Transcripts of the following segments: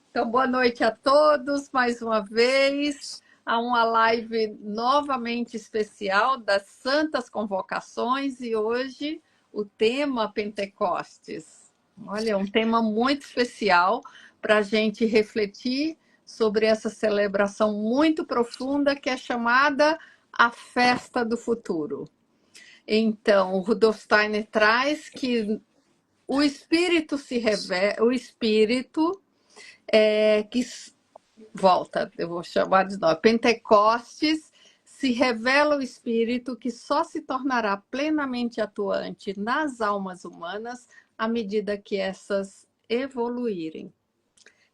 Então, boa noite a todos, mais uma vez, a uma live novamente especial das Santas Convocações e hoje o tema Pentecostes. Olha, um tema muito especial para a gente refletir sobre essa celebração muito profunda que é chamada a Festa do Futuro. Então, o Rudolf Steiner traz que o Espírito se revela, o Espírito que volta, eu vou chamar de novo, Pentecostes se revela o Espírito que só se tornará plenamente atuante nas almas humanas à medida que essas evoluírem.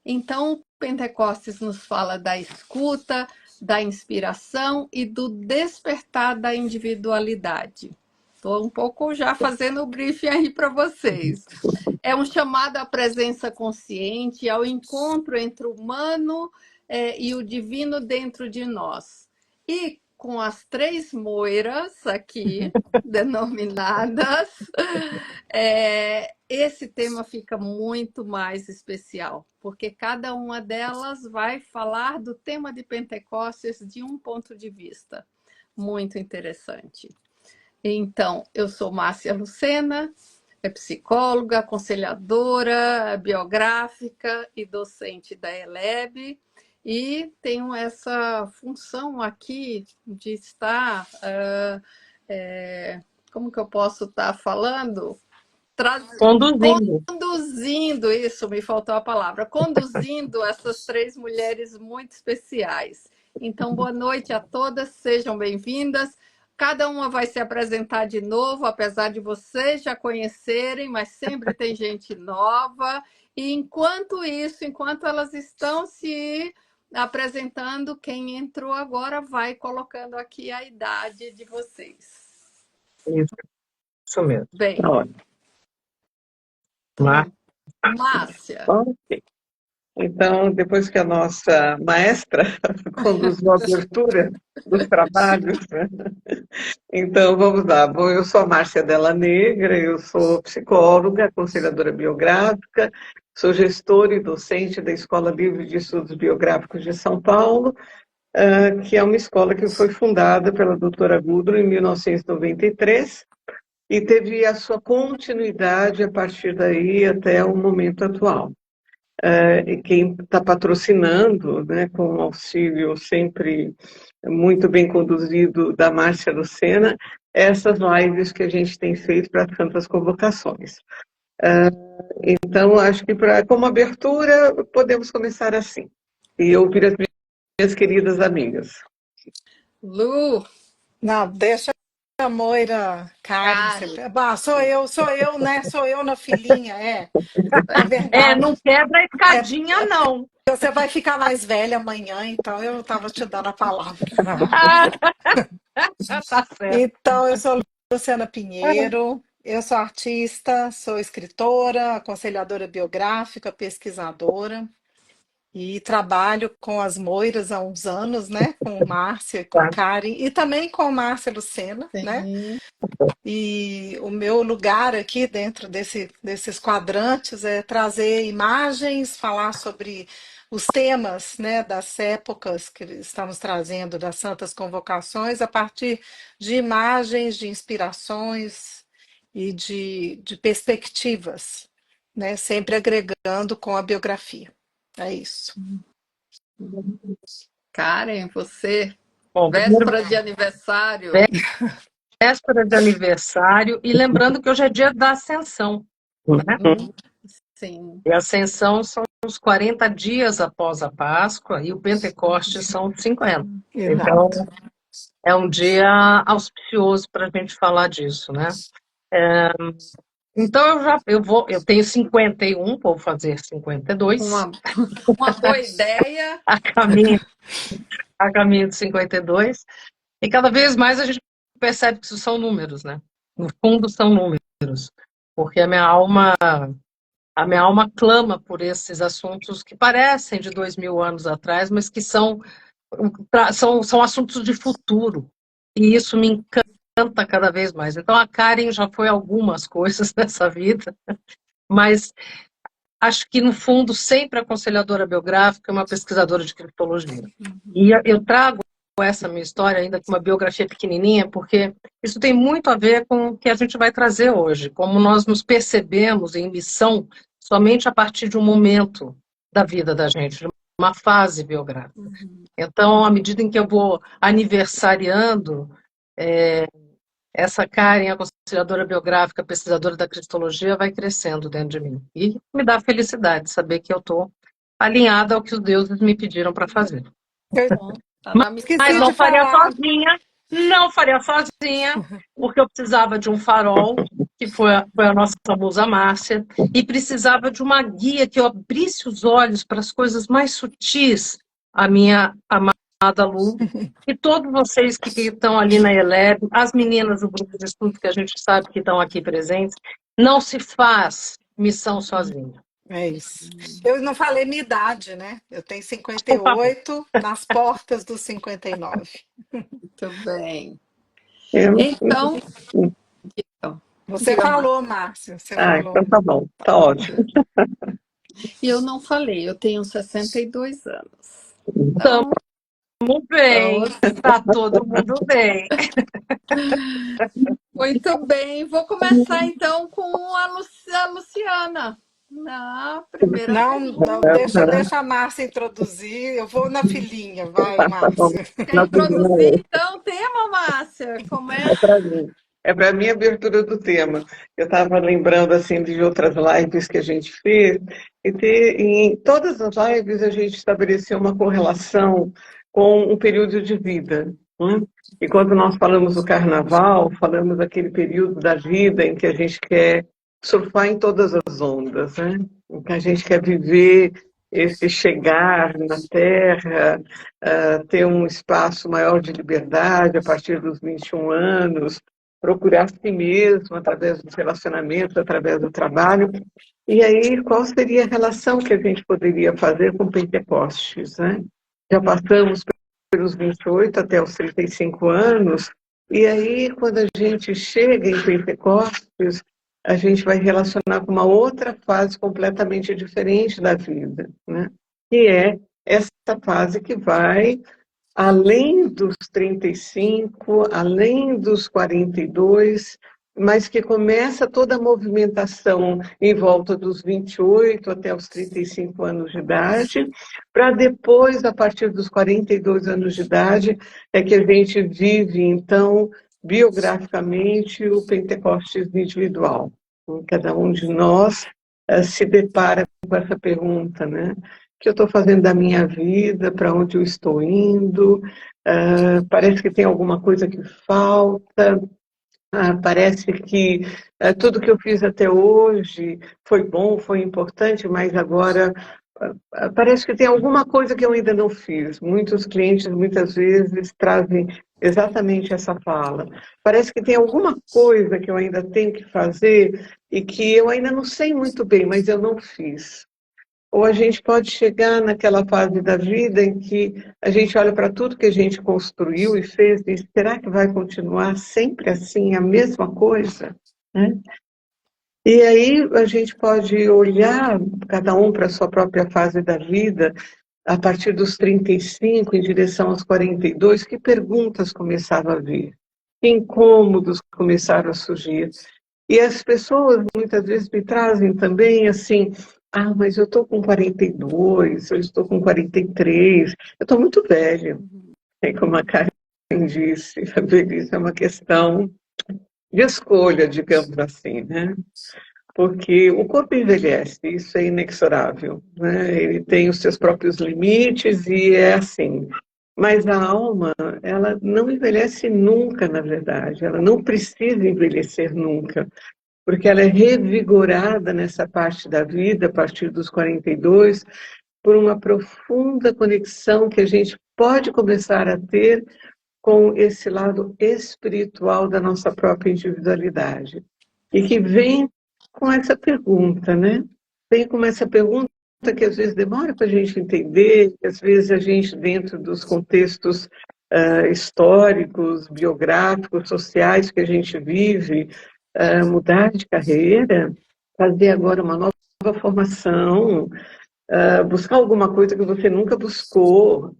Então, Pentecostes nos fala da escuta, da inspiração e do despertar da individualidade. Estou um pouco já fazendo o briefing aí para vocês. É um chamado à presença consciente, ao encontro entre o humano e o divino dentro de nós. E com as três moiras aqui denominadas, esse tema fica muito mais especial, porque cada uma delas vai falar do tema de Pentecostes de um ponto de vista muito interessante. Então, eu sou Márcia Lucena, psicóloga, aconselhadora, biográfica e docente da ELEB, e tenho essa função aqui de estar, como que eu posso estar falando? Conduzindo. Conduzindo, isso, me faltou a palavra, conduzindo essas três mulheres muito especiais. Então, boa noite a todas, sejam bem-vindas. Cada uma vai se apresentar de novo, apesar de vocês já conhecerem, mas sempre tem gente nova. E enquanto isso, enquanto elas estão se apresentando, quem entrou agora vai colocando aqui a idade de vocês. Isso mesmo. Bem, Márcia. Ok. Então, depois que a nossa maestra conduziu a abertura dos trabalhos, né? Então vamos lá. Bom, eu sou a Márcia Della Negra, eu sou psicóloga, aconselhadora biográfica, sou gestora e docente da Escola Livre de Estudos Biográficos de São Paulo, que é uma escola que foi fundada pela doutora Gudrun em 1993 e teve a sua continuidade a partir daí até o momento atual. E quem está patrocinando, né, com um auxílio sempre muito bem conduzido da Márcia Lucena, essas lives que a gente tem feito para tantas convocações. Então, acho que como abertura, podemos começar assim, e ouvir as minhas queridas amigas. Lu. Não, deixa a Moira, Karen. Sou eu, né? Sou eu na filinha, é verdade. Não quebra a escadinha, não. Você vai ficar mais velha amanhã, então eu estava te dando a palavra. Tá certo. Então, eu sou Luciana Pinheiro, eu sou artista, sou escritora, aconselhadora biográfica, pesquisadora. E trabalho com as Moiras há uns anos, né? Com Márcia e com Karen, e também com Márcia Lucena, né? E o meu lugar aqui dentro desses quadrantes é trazer imagens, falar sobre os temas, né, das épocas que estamos trazendo, das Santas Convocações, a partir de imagens, de inspirações e de perspectivas, né? Sempre agregando com a biografia. É isso. Karen, você, Bom, véspera de aniversário. Véspera de aniversário, e lembrando que hoje é dia da Ascensão, né? Sim. E a Ascensão são os 40 dias após a Páscoa, e o Pentecostes são os 50. Então, é um dia auspicioso para a gente falar disso, né? Então, eu tenho 51, vou fazer 52. Uma boa ideia. A caminho de 52. E cada vez mais a gente percebe que isso são números, né? No fundo, são números. Porque a minha alma clama por esses assuntos que parecem de 2000 anos atrás, mas que são assuntos de futuro. E isso me encanta cada vez mais. Então, a Karen já foi algumas coisas nessa vida, mas acho que, no fundo, sempre aconselhadora biográfica, uma pesquisadora de criptologia. E eu trago essa minha história, ainda com uma biografia pequenininha, porque isso tem muito a ver com o que a gente vai trazer hoje, como nós nos percebemos em missão somente a partir de um momento da vida da gente, de uma fase biográfica. Então, à medida em que eu vou aniversariando, essa Karen, aconselhadora biográfica, pesquisadora da cristologia, vai crescendo dentro de mim. E me dá felicidade saber que eu estou alinhada ao que os deuses me pediram para fazer. Tá na Esqueci Mas de não faria falar. sozinha, porque eu precisava de um farol, que foi a nossa musa Márcia, e precisava de uma guia que eu abrisse os olhos para as coisas mais sutis, a minha amada Lu, e todos vocês que estão ali na Eleb, as meninas do grupo de estudo que a gente sabe que estão aqui presentes, não se faz missão sozinha. É isso. Eu não falei minha idade, né? Eu tenho Por favor. 58, nas portas dos 59. Muito bem. Eu- Então, Você diga, falou, Márcia, você falou. então tá bom, tá ótimo. eu não falei, eu tenho 62 anos. Estamos bem, está todo mundo bem. Muito bem, vou começar então com a Luciana. Na primeira pergunta. Deixa a Márcia introduzir. Eu vou na filinha, vai, Márcia. Quer introduzir então o tema, Márcia? É para mim. É para mim a abertura do tema. Eu estava lembrando assim de outras lives que a gente fez, em todas as lives a gente estabeleceu uma correlação com um período de vida, né? E quando nós falamos do carnaval, falamos daquele período da vida em que a gente quer surfar em todas as ondas, né? Em que a gente quer viver esse chegar na Terra, ter um espaço maior de liberdade a partir dos 21 anos, procurar si mesmo através dos relacionamentos, através do trabalho. E aí, qual seria a relação que a gente poderia fazer com Pentecostes, né? Já passamos pelos 28 até os 35 anos, e aí, quando a gente chega em Pentecostes, a gente vai relacionar com uma outra fase completamente diferente da vida, né? Que é essa fase que vai além dos 35, além dos 42, mas que começa toda a movimentação em volta dos 28 até os 35 anos de idade, para depois, a partir dos 42 anos de idade, é que a gente vive, então, biograficamente, o Pentecostes individual. Cada um de nós se depara com essa pergunta, né? O que eu estou fazendo da minha vida, para onde eu estou indo, parece que tem alguma coisa que falta, parece que tudo que eu fiz até hoje foi bom, foi importante, mas agora parece que tem alguma coisa que eu ainda não fiz. Muitos clientes, muitas vezes, trazem exatamente essa fala. Parece que tem alguma coisa que eu ainda tenho que fazer e que eu ainda não sei muito bem, mas eu não fiz. Ou a gente pode chegar naquela fase da vida em que a gente olha para tudo que a gente construiu e fez e diz, será que vai continuar sempre assim, a mesma coisa? Né? E aí a gente pode olhar, cada um para a sua própria fase da vida, a partir dos 35 em direção aos 42, que perguntas começaram a vir? Que incômodos começaram a surgir? E as pessoas muitas vezes me trazem também assim, mas eu estou com 42, eu estou com 43, eu estou muito velho. E como a Karen disse, a velhice é uma questão de escolha, digamos assim, né? Porque o corpo envelhece, isso é inexorável, né? Ele tem os seus próprios limites e é assim. Mas a alma, ela não envelhece nunca, na verdade, ela não precisa envelhecer nunca, porque ela é revigorada nessa parte da vida, a partir dos 42, por uma profunda conexão que a gente pode começar a ter com esse lado espiritual da nossa própria individualidade. E que vem com essa pergunta, né? Vem com essa pergunta que às vezes demora para a gente entender, que às vezes a gente, dentro dos contextos históricos, biográficos, sociais que a gente vive, mudar de carreira, fazer agora uma nova formação, buscar alguma coisa que você nunca buscou.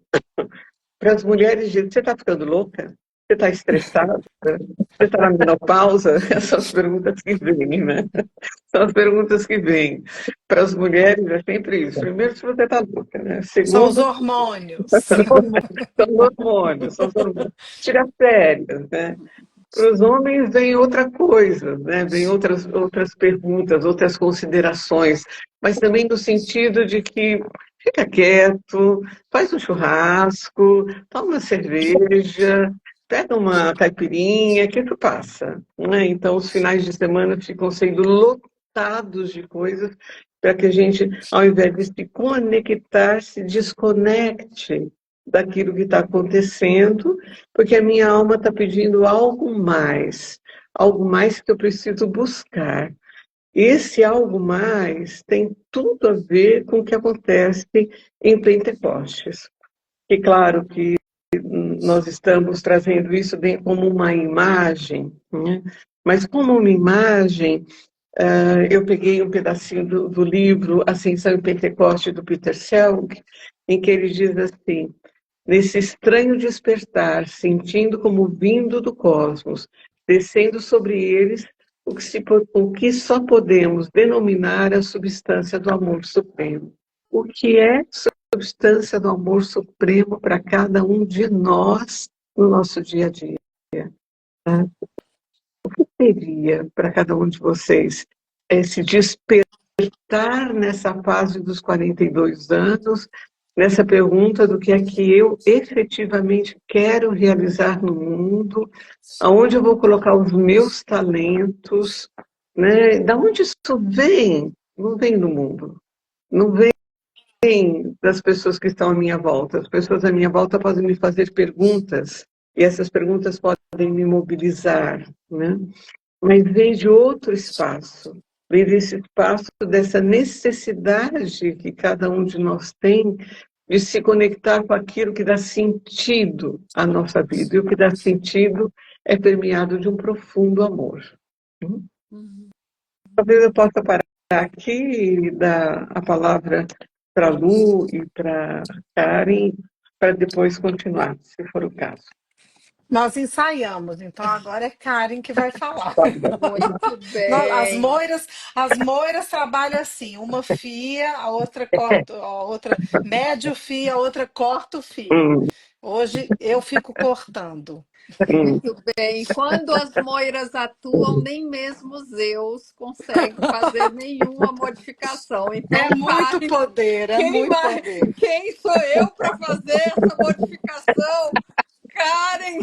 Para as mulheres, você está ficando louca? Você está estressada? Você está na menopausa? Essas são as perguntas que vêm, né? São as perguntas que vêm. Para as mulheres é sempre isso. Primeiro, se você está louca, né? São os Segundo, hormônios. são os hormônios. Tira férias, né? Para os homens vem outra coisa, né? Vem outras perguntas, outras considerações, mas também no sentido de que fica quieto, faz um churrasco, toma uma cerveja, pega uma caipirinha, que isso passa, né? Então, os finais de semana ficam sendo lotados de coisas para que a gente, ao invés de se conectar, se desconecte daquilo que está acontecendo, porque a minha alma está pedindo algo mais que eu preciso buscar. Esse algo mais tem tudo a ver com o que acontece em Pentecostes. E claro que nós estamos trazendo isso como uma imagem, né? Mas como uma imagem, eu peguei um pedacinho do livro Ascensão em Pentecoste, do Peter Selg, em que ele diz assim: nesse estranho despertar, sentindo como vindo do cosmos, descendo sobre eles o que só podemos denominar a substância do amor supremo. O que é substância do amor supremo para cada um de nós no nosso dia a dia? Tá? O que seria para cada um de vocês esse despertar nessa fase dos 42 anos, nessa pergunta do que é que eu efetivamente quero realizar no mundo, aonde eu vou colocar os meus talentos, né? Da onde isso vem? Não vem do mundo, não vem das pessoas que estão à minha volta. As pessoas à minha volta podem me fazer perguntas, e essas perguntas podem me mobilizar, né? Mas vem de outro espaço, vem desse espaço, dessa necessidade que cada um de nós tem de se conectar com aquilo que dá sentido à nossa vida. E o que dá sentido é permeado de um profundo amor. Talvez eu possa parar aqui e dar a palavra para a Lu e para a Karen, para depois continuar, se for o caso. Nós ensaiamos, então agora é Karen que vai falar. Muito As bem. moiras trabalham assim, uma fia, a outra corta, a outra mede o fio, a outra corta o fio. Hoje eu fico cortando. Muito bem. Quando as moiras atuam, nem mesmo Zeus consegue fazer nenhuma modificação. Então, É muito Karen, poder, é muito poder. quem sou eu para fazer essa modificação? Karen,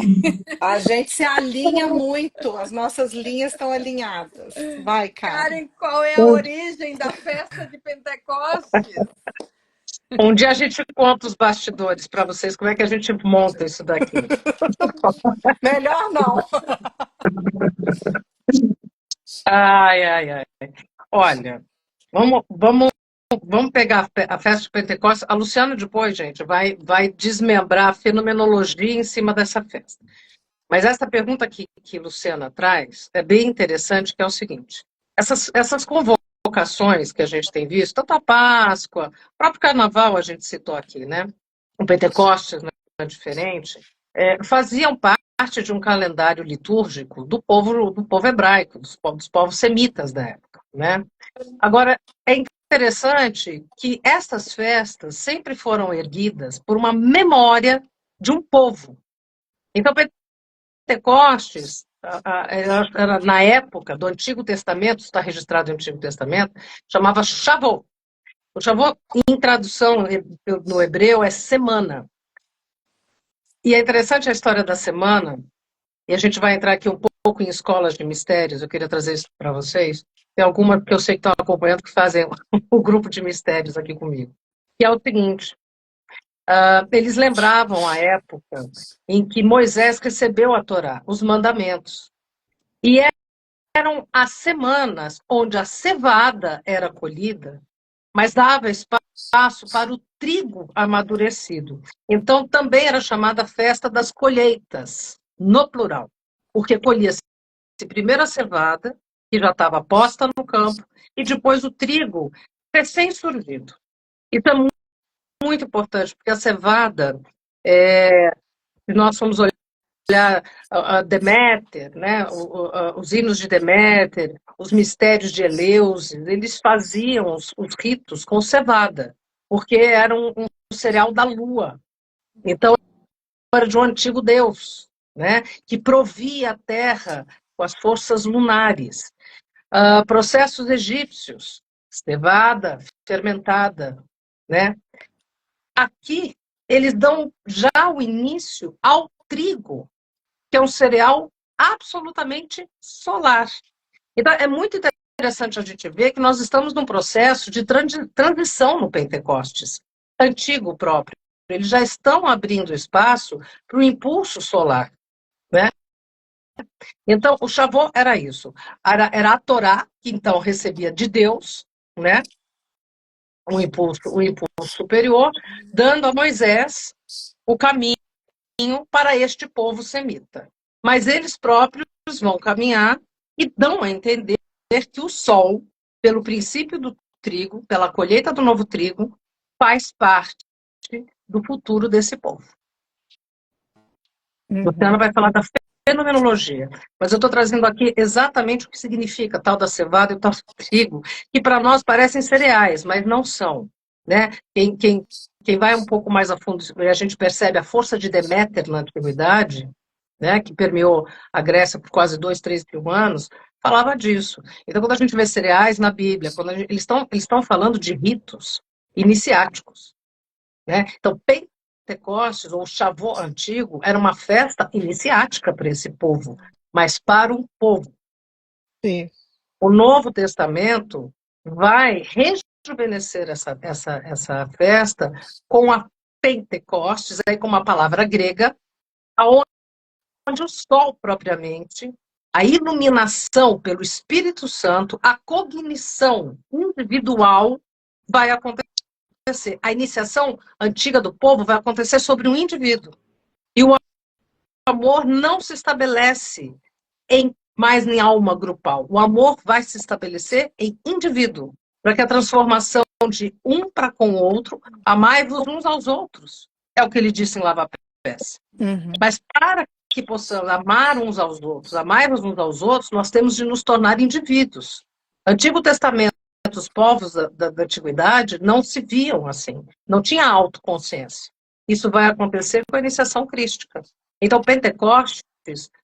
A gente se alinha muito, as nossas linhas estão alinhadas. Vai, Karen. Karen, qual é a origem da festa de Pentecostes? Um dia a gente conta os bastidores para vocês, como é que a gente monta isso daqui. Melhor não. Ai, ai, ai. Olha, vamos pegar a festa de Pentecostes. A Luciana depois, gente, vai desmembrar a fenomenologia em cima dessa festa. Mas essa pergunta que Luciana traz é bem interessante, que é o seguinte: essas convocações que a gente tem visto, tanto a Páscoa, o próprio Carnaval a gente citou aqui, né? O Pentecostes não é diferente, faziam parte de um calendário litúrgico do povo hebraico, dos povos semitas da época, né? Agora, é interessante que essas festas sempre foram erguidas por uma memória de um povo. Então, Pentecostes, era na época do Antigo Testamento, está registrado no Antigo Testamento, chamava Shavuot. O Shavuot, em tradução no hebreu, é semana. E é interessante a história da semana, e a gente vai entrar aqui um pouco em escolas de mistérios, eu queria trazer isso para vocês. Tem alguma que eu sei que estão acompanhando que fazem o grupo de mistérios aqui comigo. Que é o seguinte: eles lembravam a época em que Moisés recebeu a Torá, os mandamentos. E eram as semanas onde a cevada era colhida, mas dava espaço para o trigo amadurecido. Então, também era chamada festa das colheitas, no plural, porque colhia-se primeiro a cevada que já estava posta no campo, e depois o trigo recém-surgido. Isso é muito importante, porque a cevada, se nós formos olhar a Deméter, né, os hinos de Deméter, os mistérios de Eleusis, eles faziam os ritos com cevada, porque era um cereal da lua. Então, era de um antigo deus, né, que provia a terra com as forças lunares. Processos egípcios, cevada fermentada, né? Aqui, eles dão já o início ao trigo, que é um cereal absolutamente solar. Então, é muito interessante a gente ver que nós estamos num processo de transição no Pentecostes, antigo próprio. Eles já estão abrindo espaço para o impulso solar, né? Então, o Shavuot era isso. Era a Torá, que então recebia de Deus, né? Um impulso superior, dando a Moisés o caminho para este povo semita. Mas eles próprios vão caminhar e dão a entender que o sol, pelo princípio do trigo, pela colheita do novo trigo, faz parte do futuro desse povo. Luciana vai falar da fenomenologia, mas eu estou trazendo aqui exatamente o que significa tal da cevada e tal do trigo, que para nós parecem cereais, mas não são, né? Quem vai um pouco mais a fundo, a gente percebe a força de Deméter na antiguidade, né, que permeou a Grécia por quase 2, 3 mil anos, falava disso. Então, quando a gente vê cereais na Bíblia, eles estão falando de ritos iniciáticos, né? Então, Pentecostes, ou Shavuot antigo, era uma festa iniciática para esse povo, mas para um povo. Sim. O Novo Testamento vai rejuvenescer essa festa com a Pentecostes, aí com uma palavra grega, onde o sol propriamente, a iluminação pelo Espírito Santo, a cognição individual vai acontecer. A iniciação antiga do povo vai acontecer sobre um indivíduo. E o amor não se estabelece mais em alma grupal. O amor vai se estabelecer em indivíduo, para que a transformação de um para com o outro, amai-vos uns aos outros. É o que ele disse em Lava-Pés. Mas para que possamos amar uns aos outros, amar-nos uns aos outros, nós temos de nos tornar indivíduos. Antigo Testamento, os povos da antiguidade não se viam assim, não tinha autoconsciência. Isso vai acontecer com a iniciação crística. Então, Pentecostes,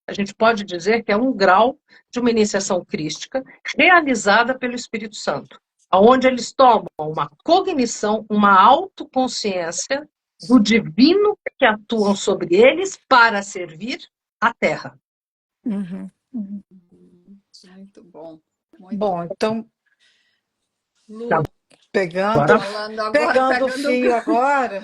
a gente pode dizer que é um grau de uma iniciação crística realizada pelo Espírito Santo, onde eles tomam uma cognição, uma autoconsciência do divino que atuam sobre eles para servir a terra. Muito bom. Bom, então, Lu, pegando o fio agora,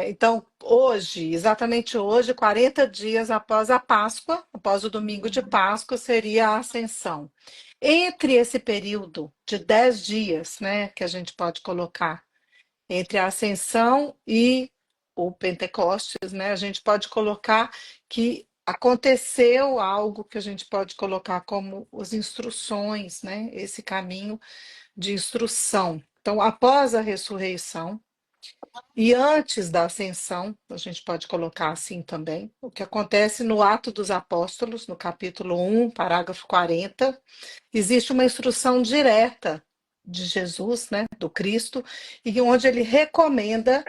então, hoje, exatamente hoje, 40 dias após a Páscoa, após o domingo de Páscoa, seria a Ascensão. Entre esse período de 10 dias, né, que a gente pode colocar, entre a Ascensão e o Pentecostes, né, a gente pode colocar que aconteceu algo que a gente pode colocar como as instruções, né, esse caminho de instrução. Então, após a ressurreição e antes da ascensão, a gente pode colocar assim também, o que acontece no Ato dos Apóstolos, no capítulo 1, parágrafo 40, existe uma instrução direta de Jesus, né, do Cristo, e onde ele recomenda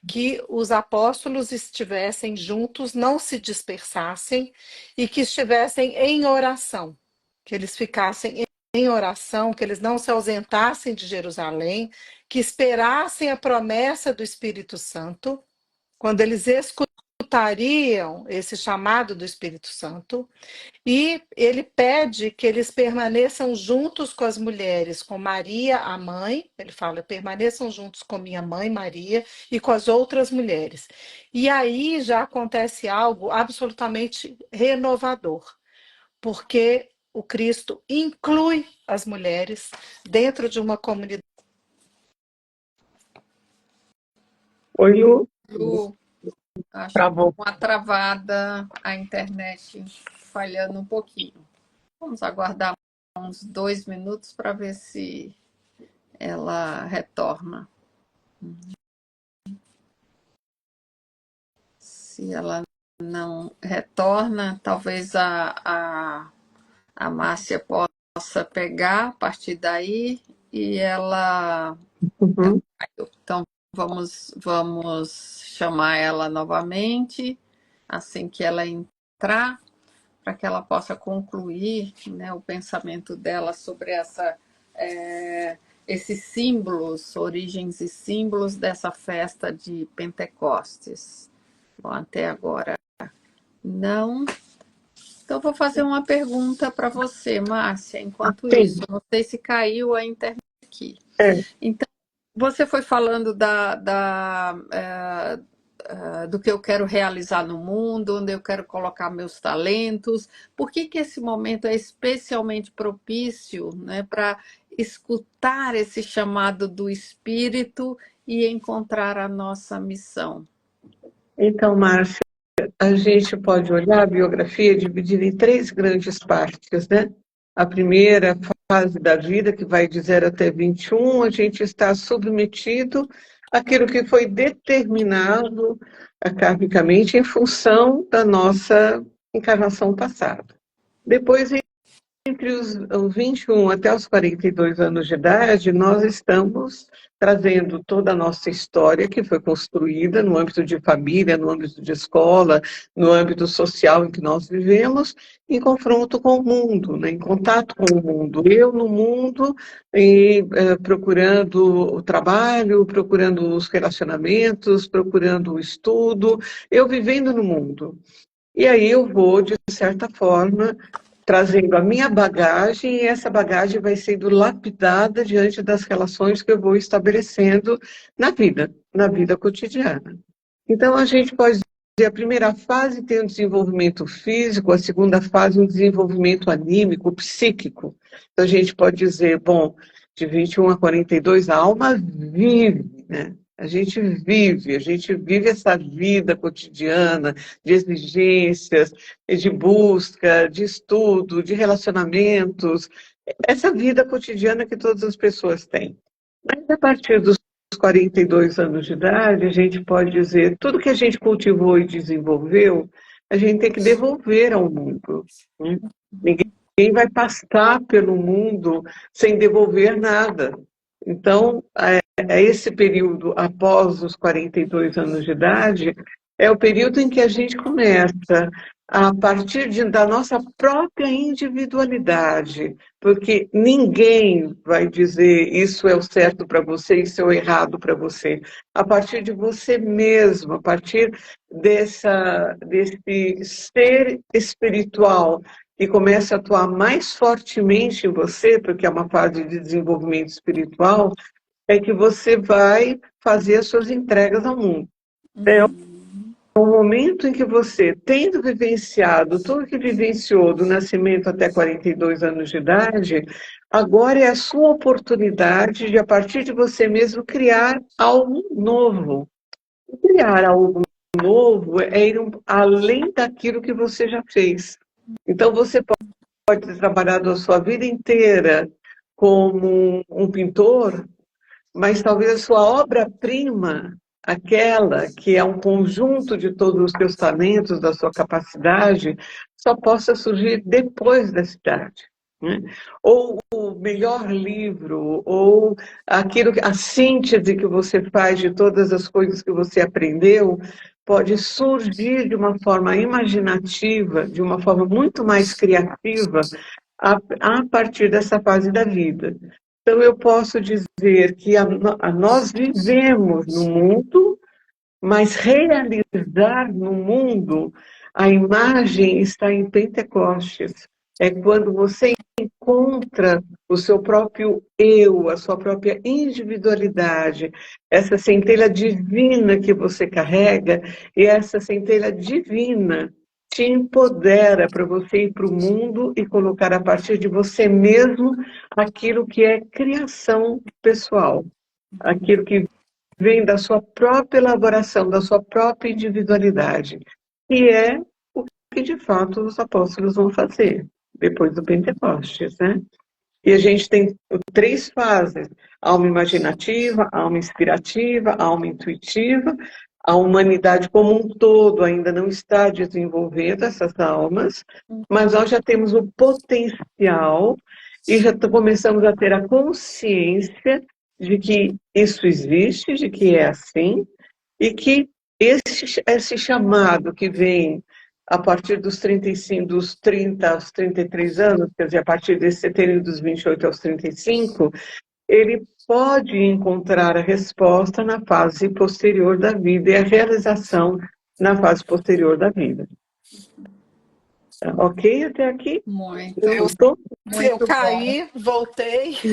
que os apóstolos estivessem juntos, não se dispersassem e que estivessem em oração, que eles ficassem em oração, que eles não se ausentassem de Jerusalém, que esperassem a promessa do Espírito Santo, quando eles escutariam esse chamado do Espírito Santo, e ele pede que eles permaneçam juntos com as mulheres, com Maria, a mãe, ele fala, permaneçam juntos com minha mãe, Maria, e com as outras mulheres. E aí já acontece algo absolutamente renovador, porque o Cristo inclui as mulheres dentro de uma comunidade. Oi, Lu. Lu, acho Travou. uma travada, a internet falhando um pouquinho. Vamos aguardar uns 2 minutos para ver se ela retorna. Se ela não retorna, talvez a Márcia possa pegar a partir daí e ela Uhum. caiu. Então, vamos chamar ela novamente, assim que ela entrar, para que ela possa concluir, né, o pensamento dela sobre esses símbolos, origens e símbolos dessa festa de Pentecostes. Bom, até agora não. Então, vou fazer uma pergunta para você, Márcia, enquanto isso. Sim, Não sei se caiu a internet aqui. é. Então, você foi falando do que eu quero realizar no mundo, onde eu quero colocar meus talentos. Por que esse momento é especialmente propício, né, para escutar esse chamado do Espírito e encontrar a nossa missão? Então, Márcia, a gente pode olhar a biografia dividida em 3 grandes partes, né? A primeira fase da vida, que vai de 0 até 21, a gente está submetido àquilo que foi determinado karmicamente em função da nossa encarnação passada. Depois, entre os 21 até os 42 anos de idade, nós estamos trazendo toda a nossa história que foi construída no âmbito de família, no âmbito de escola, no âmbito social em que nós vivemos, em confronto com o mundo, né? Em contato com o mundo. Eu no mundo, procurando o trabalho, procurando os relacionamentos, procurando o estudo, eu vivendo no mundo. E aí eu vou, de certa forma, trazendo a minha bagagem, e essa bagagem vai sendo lapidada diante das relações que eu vou estabelecendo na vida cotidiana. Então, a gente pode dizer, a primeira fase tem um desenvolvimento físico, a segunda fase um desenvolvimento anímico, psíquico. Então, a gente pode dizer, bom, de 21 a 42, a alma vive, né? A gente vive essa vida cotidiana de exigências, de busca, de estudo, de relacionamentos, essa vida cotidiana que todas as pessoas têm. Mas a partir dos 42 anos de idade, a gente pode dizer, tudo que a gente cultivou e desenvolveu, a gente tem que devolver ao mundo, né? Ninguém vai passar pelo mundo sem devolver nada. Então, esse período após os 42 anos de idade, é o período em que a gente começa, a partir da nossa própria individualidade, porque ninguém vai dizer isso é o certo para você, isso é o errado para você. A partir de você mesmo, a partir desse ser espiritual que começa a atuar mais fortemente em você, porque é uma fase de desenvolvimento espiritual, é que você vai fazer as suas entregas ao mundo. É o momento em que você, tendo vivenciado tudo que vivenciou do nascimento até 42 anos de idade, agora é a sua oportunidade de, a partir de você mesmo, criar algo novo. Criar algo novo é ir além daquilo que você já fez. Então, você pode ter trabalhado a sua vida inteira como um pintor, mas talvez a sua obra-prima, aquela que é um conjunto de todos os seus talentos, da sua capacidade, só possa surgir depois da idade, né? Ou o melhor livro, ou a síntese que você faz de todas as coisas que você aprendeu, pode surgir de uma forma imaginativa, de uma forma muito mais criativa, a partir dessa fase da vida. Então, eu posso dizer que nós vivemos no mundo, mas realizar no mundo, a imagem está em Pentecostes. É quando você encontra o seu próprio eu, a sua própria individualidade, essa centelha divina que você carrega, e essa centelha divina te empodera para você ir para o mundo e colocar a partir de você mesmo aquilo que é criação pessoal, aquilo que vem da sua própria elaboração, da sua própria individualidade, que é o que de fato os apóstolos vão fazer depois do Pentecostes, né? E a gente tem 3 fases: alma imaginativa, alma inspirativa, alma intuitiva. A humanidade como um todo ainda não está desenvolvendo essas almas, mas nós já temos o potencial e já começamos a ter a consciência de que isso existe, de que é assim, e que esse chamado que vem a partir dos 35, dos 30 aos 33 anos, quer dizer, a partir desse setembro dos 28 aos 35, ele pode encontrar a resposta na fase posterior da vida e a realização na fase posterior da vida. Ok até aqui? Muito, Gostou? Eu muito bom. caí, voltei. Isso,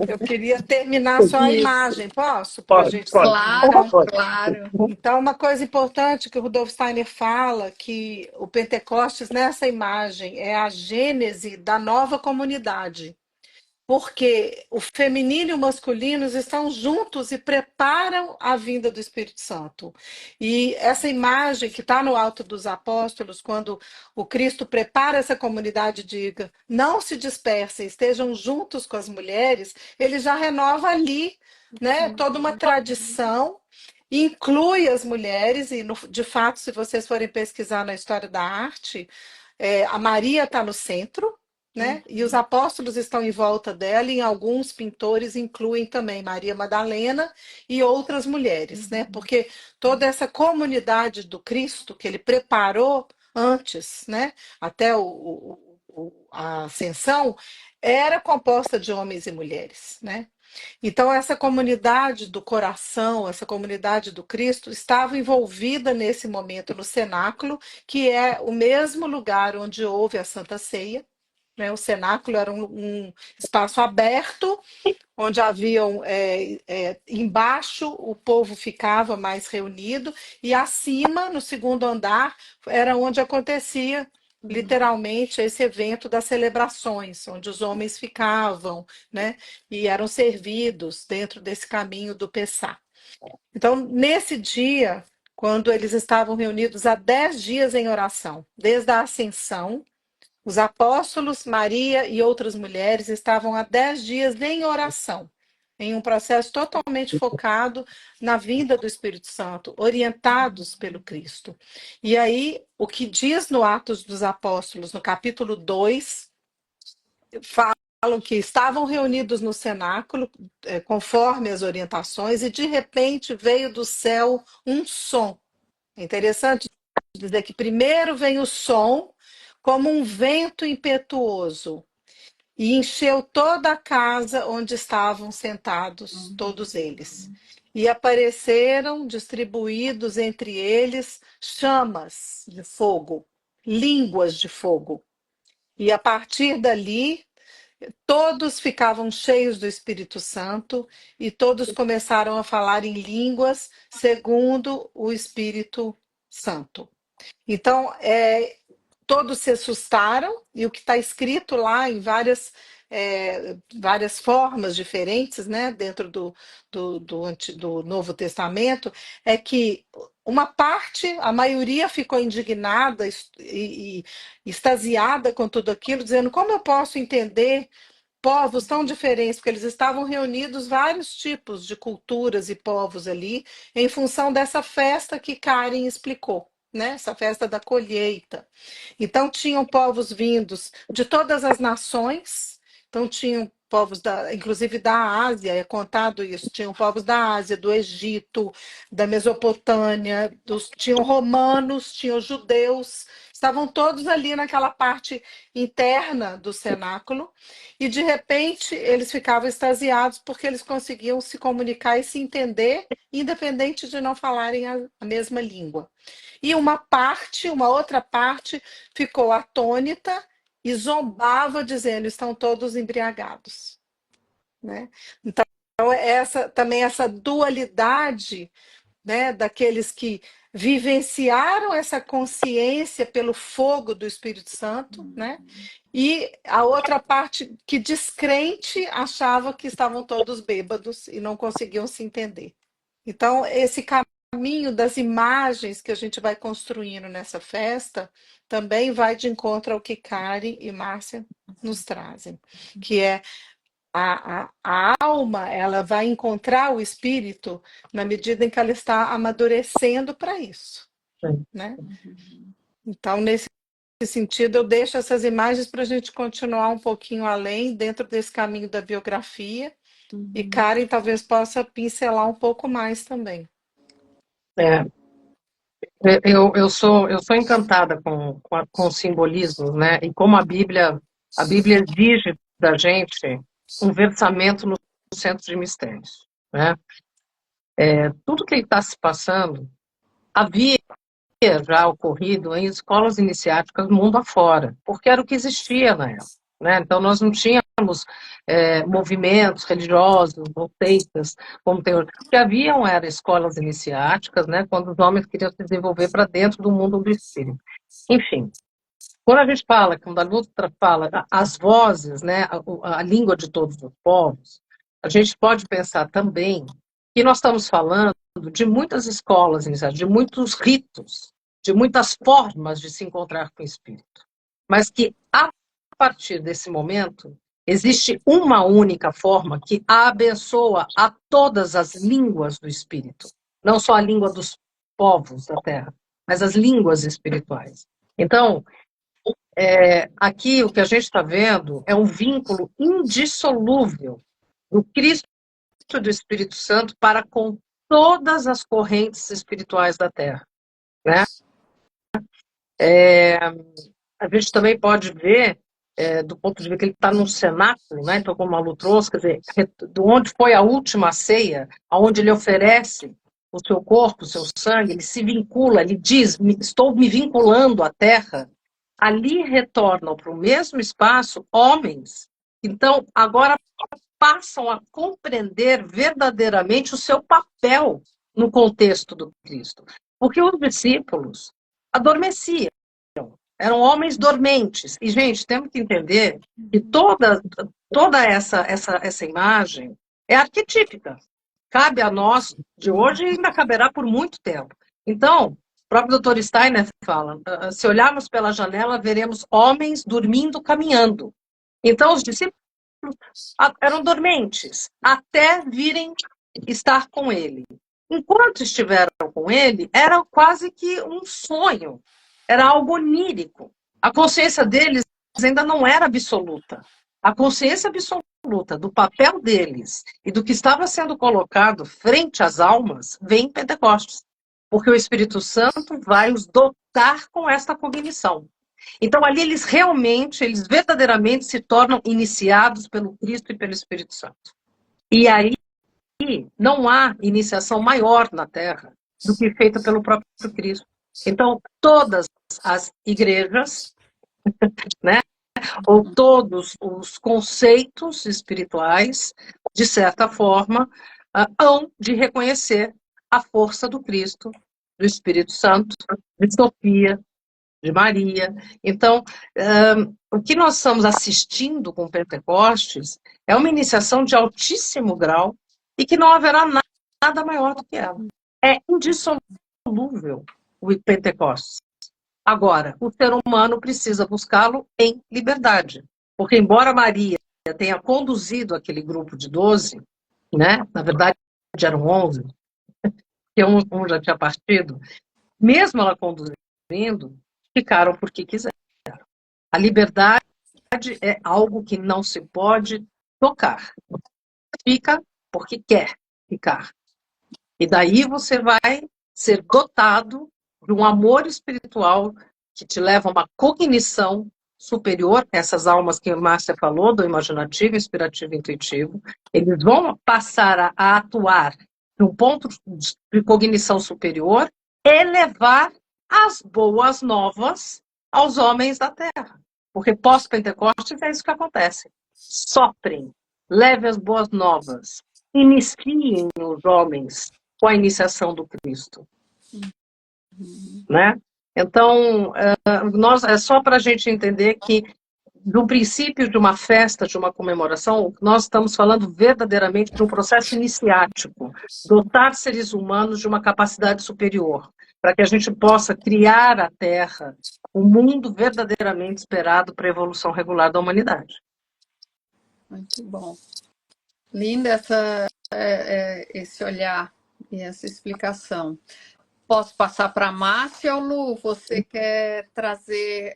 Eu queria terminar só a isso. imagem, posso? Para a Pode, gente pode. seguir, Claro, então? Pode. claro. Então, uma coisa importante que o Rudolf Steiner fala, que o Pentecostes, nessa imagem, é a gênese da nova comunidade. Porque o feminino e o masculino estão juntos e preparam a vinda do Espírito Santo. E essa imagem que está no Alto dos Apóstolos, quando o Cristo prepara essa comunidade, diga, não se dispersem, estejam juntos com as mulheres, ele já renova ali, né, toda uma tradição, inclui as mulheres, e de fato, se vocês forem pesquisar na história da arte, a Maria está no centro, né? E os apóstolos estão em volta dela, e alguns pintores incluem também Maria Madalena e outras mulheres, né? Porque toda essa comunidade do Cristo que ele preparou antes, né? Até a ascensão, era composta de homens e mulheres, né? Então, essa comunidade do coração, essa comunidade do Cristo, estava envolvida nesse momento no cenáculo, que é o mesmo lugar onde houve a Santa Ceia, né? O cenáculo era um espaço aberto, onde haviam embaixo o povo ficava mais reunido, e acima, no segundo andar, era onde acontecia literalmente esse evento das celebrações, onde os homens ficavam, né? E eram servidos dentro desse caminho do Pessá. Então, nesse dia, quando eles estavam reunidos há 10 dias em oração, desde a ascensão, os apóstolos, Maria e outras mulheres estavam há 10 dias em oração, em um processo totalmente focado na vinda do Espírito Santo, orientados pelo Cristo. E aí, o que diz no Atos dos Apóstolos, no capítulo 2, falam que estavam reunidos no cenáculo, conforme as orientações, e de repente veio do céu um som. É interessante dizer que primeiro vem o som, como um vento impetuoso, e encheu toda a casa onde estavam sentados, todos eles. E apareceram distribuídos entre eles chamas de fogo, línguas de fogo. E a partir dali, todos ficavam cheios do Espírito Santo e todos começaram a falar em línguas segundo o Espírito Santo. Então, todos se assustaram, e o que está escrito lá em várias formas diferentes, né, dentro do Novo Testamento, é que uma parte, a maioria ficou indignada e extasiada com tudo aquilo, dizendo: como eu posso entender povos tão diferentes, porque eles estavam reunidos vários tipos de culturas e povos ali, em função dessa festa que Karen explicou, né? Essa festa da colheita. Então, tinham povos vindos de todas as nações, então tinham povos, inclusive da Ásia, é contado isso, tinham povos da Ásia, do Egito, da Mesopotâmia, tinham romanos, tinham judeus, estavam todos ali naquela parte interna do cenáculo, e de repente eles ficavam extasiados porque eles conseguiam se comunicar e se entender, independente de não falarem a mesma língua. E uma outra parte, ficou atônita e zombava, dizendo: estão todos embriagados, né? Então, essa dualidade, né, daqueles que vivenciaram essa consciência pelo fogo do Espírito Santo, né? E a outra parte que, descrente, achava que estavam todos bêbados e não conseguiam se entender. Então, esse caminho das imagens que a gente vai construindo nessa festa também vai de encontro ao que Karen e Márcia nos trazem, que é a alma, ela vai encontrar o espírito na medida em que ela está amadurecendo para isso, né? Então, nesse sentido, eu deixo essas imagens para a gente continuar um pouquinho além, dentro desse caminho da biografia, e Karen talvez possa pincelar um pouco mais também. Eu sou encantada com simbolismos, né? E como a Bíblia exige da gente um versamento no centro de mistérios, né? Tudo que está se passando havia já ocorrido em escolas iniciáticas mundo afora, porque era o que existia na época, né? Então nós não tínhamos movimentos religiosos ou seitas como tem hoje. O que haviam eram escolas iniciáticas, né? Quando os homens queriam se desenvolver para dentro do mundo do espírito. Enfim, quando a gente fala, quando a Lutra fala as vozes, né? A língua de todos os povos, a gente pode pensar também que nós estamos falando de muitas escolas iniciáticas, de muitos ritos, de muitas formas de se encontrar com o espírito, mas que a partir desse momento existe uma única forma que abençoa a todas as línguas do espírito, não só a língua dos povos da Terra, mas as línguas espirituais. Então, aqui o que a gente está vendo é um vínculo indissolúvel do Cristo e do Espírito Santo para com todas as correntes espirituais da Terra, né? A gente também pode ver, do ponto de vista que ele está num cenáculo, né? Então, como a Lu trouxe, quer dizer, de onde foi a última ceia, onde ele oferece o seu corpo, o seu sangue, ele se vincula, ele diz, estou me vinculando à terra, ali retornam para o mesmo espaço homens, então agora passam a compreender verdadeiramente o seu papel no contexto do Cristo, porque os discípulos adormeciam, eram homens dormentes. E, gente, temos que entender que toda essa imagem é arquetípica. Cabe a nós de hoje e ainda caberá por muito tempo. Então, o próprio Dr. Steiner fala, se olharmos pela janela, veremos homens dormindo, caminhando. Então, os discípulos eram dormentes, até virem estar com ele. Enquanto estiveram com ele, era quase que um sonho. Era algo onírico. A consciência deles ainda não era absoluta. A consciência absoluta do papel deles e do que estava sendo colocado frente às almas vem em Pentecostes. Porque o Espírito Santo vai os dotar com esta cognição. Então, ali eles verdadeiramente se tornam iniciados pelo Cristo e pelo Espírito Santo. E aí não há iniciação maior na Terra do que feita pelo próprio Cristo. Então, todas as igrejas, né, ou todos os conceitos espirituais, de certa forma, hão de reconhecer a força do Cristo, do Espírito Santo, de Sofia, de Maria. Então, o que nós estamos assistindo com Pentecostes é uma iniciação de altíssimo grau e que não haverá nada maior do que ela. É indissolúvel o Pentecostes. Agora, o ser humano precisa buscá-lo em liberdade. Porque, embora Maria tenha conduzido aquele grupo de 12, né? Na verdade, eram 11, porque um já tinha partido, mesmo ela conduzindo, ficaram porque quiseram. A liberdade é algo que não se pode tocar. Fica porque quer ficar. E daí você vai ser dotado de um amor espiritual que te leva a uma cognição superior, essas almas que a Márcia falou, do imaginativo, inspirativo e intuitivo, eles vão passar a atuar num ponto de cognição superior e levar as boas novas aos homens da Terra. Porque pós-Pentecostes é isso que acontece. Soprem, leve as boas novas, iniciem os homens com a iniciação do Cristo. Né? Então, é só para a gente entender que do princípio de uma festa, de uma comemoração, nós estamos falando verdadeiramente de um processo iniciático, dotar seres humanos de uma capacidade superior, para que a gente possa criar a Terra, o mundo verdadeiramente esperado para a evolução regular da humanidade. Muito bom. Linda esse olhar e essa explicação. Posso passar para a Márcia ou Lu? Você quer trazer...